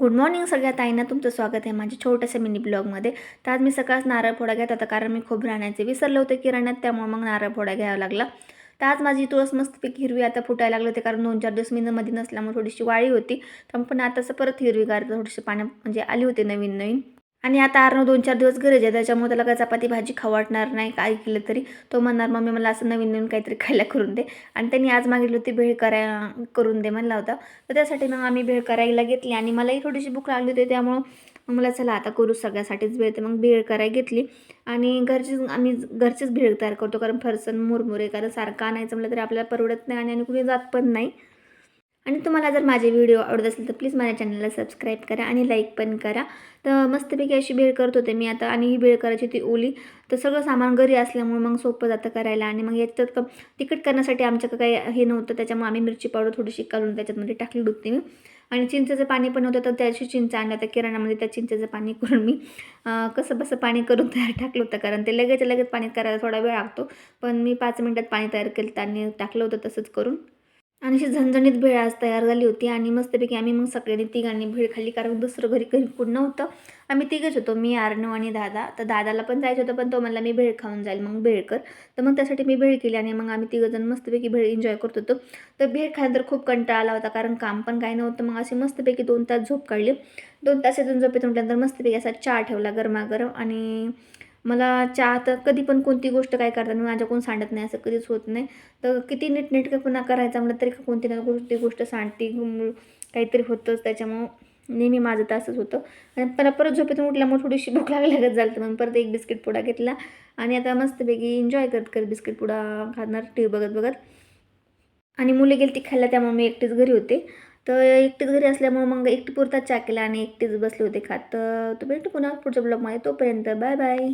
Good morning सगळ्या ताईंना, तुमचं स्वागत आहे माझ्या छोट्याशा मिनी ब्लॉगमध्ये. तर आज मी सकाळच नारळ फोडा घेत होता, कारण मी खोबरं आणायचे विसरले होते किराण्यात, त्यामुळे मग नारळ फोडा घ्यावा लागला. तर आज माझी तुळस मस्तपैकी हिरवी आता फुटायला लागले होते, कारण 2-4 दिवस मी मध्ये नसल्यामुळे थोडीशी वाळी होती. पण आताचं परत हिरवीगार थोडीशी पाण्या म्हणजे आली होती नवीन नवीन. आणि आता आरनं 2-4 दिवस घरीच आहे, त्याच्यामुळे त्याला काय चपाती भाजी खाऊ वाटणार नाही. काय केलं तरी तो म्हणणार, मम्मी मला असं नवीन नवीन काहीतरी खायला करून दे. आणि त्यांनी आज मागितली होती भेळ करून दे म्हणला होता. तर त्यासाठी मग आम्ही भेळ करायला घेतली आणि मलाही थोडीशी भूक लागली होती, त्यामुळं मग मला चला आता करू सगळ्यासाठीच भेळ. तर मग भेळ करायला घेतली आणि आम्ही घरचीच भेळ तयार करतो, कारण फरसन मुरमुरे कारण सारखं आणायचं म्हटलं तरी आपल्याला परवडत नाही आणि कुणी जात पण नाही. आणि तुम्हाला जर माझे व्हिडिओ आवडत असेल तर प्लीज माझ्या चॅनलला सबस्क्राईब करा आणि लाईक पण करा. तर मस्तपैकी अशी भेळ करत होते मी आता, आणि ही भेळ करायची ती ओली. तर सगळं सामान घरी असल्यामुळे मग सोपं जातं करायला. आणि मग याच्यात तिखट करण्यासाठी आमच्याकडे काही हे नव्हतं, त्याच्यामुळे आम्ही मिरची पावडर थोडीशी काढून त्याच्यामध्ये टाकली होती मी. आणि चिंचेचं पाणी पण होतं, तर त्याची चिंच आणलं त्या किराणामध्ये, त्या चिंचेचं पाणी करून मी कसं बसं पाणी करून तयार टाकलं होतं, कारण ते लगेच पाणी करायला थोडा वेळ लागतो. पण मी 5 मिनिटात पाणी तयार केलं आणि टाकलं होतं तसंच करून. आणि अशी झणझणीत भेळ आज तयार झाली होती. आणि मस्तपैकी आम्ही मग सगळ्यांनी तिघांनी भेळ खाल्ली, कारण दुसरं घरी काही कोण नव्हतं. आम्ही तिघंच होतो, मी, अर्णव आणि दादा. तर दादाला पण जायचं होतं, पण तो म्हणला मी भेळ खाऊन जाईल, मग भेळ कर. तर मग त्यासाठी मी भेळ केली आणि मग आम्ही तिघंजण मस्तपैकी भेळ एन्जॉय करत होतो. तर भेळ खायला खूप कंटाळा आला होता, कारण काम पण काही नव्हतं. मग अशी मस्तपैकी 2 तास झोप काढली. 2 तासातून झोपेतून उठल्यानंतर मस्तपैकी असा चहा ठेवला गरमागरम. आणि मला चहा तर कधी पण कोणती गोष्ट काय करताना माझ्याकडून सांडत नाही, असं कधीच होत नाही. तर किती नीटनेटकेपणा करायचा म्हटलं तरी कोणती ना कोणती गोष्ट सांडती काहीतरी होतंच, त्याच्यामुळं नेहमी माझं तर असंच होतं. आणि परत झोपेतून उठल्यामुळे थोडीशी भूक लागल्यागत झालं, तर मग परत एक बिस्किट पुडा घेतला आणि आता मस्तपैकी एन्जॉय करत बिस्किट पुडा खाणार टी व्ही बघत बघत. आणि मुले गेली ती खायला, त्यामुळे मी एकटीच घरी होते. तर एकटीच घरी असल्यामुळे मग एकटी पुरताच चहा केला आणि एकटीच बसले होते खात. तर भेटू पुन्हा पुढच्या ब्लॉगमध्ये, तोपर्यंत बाय बाय.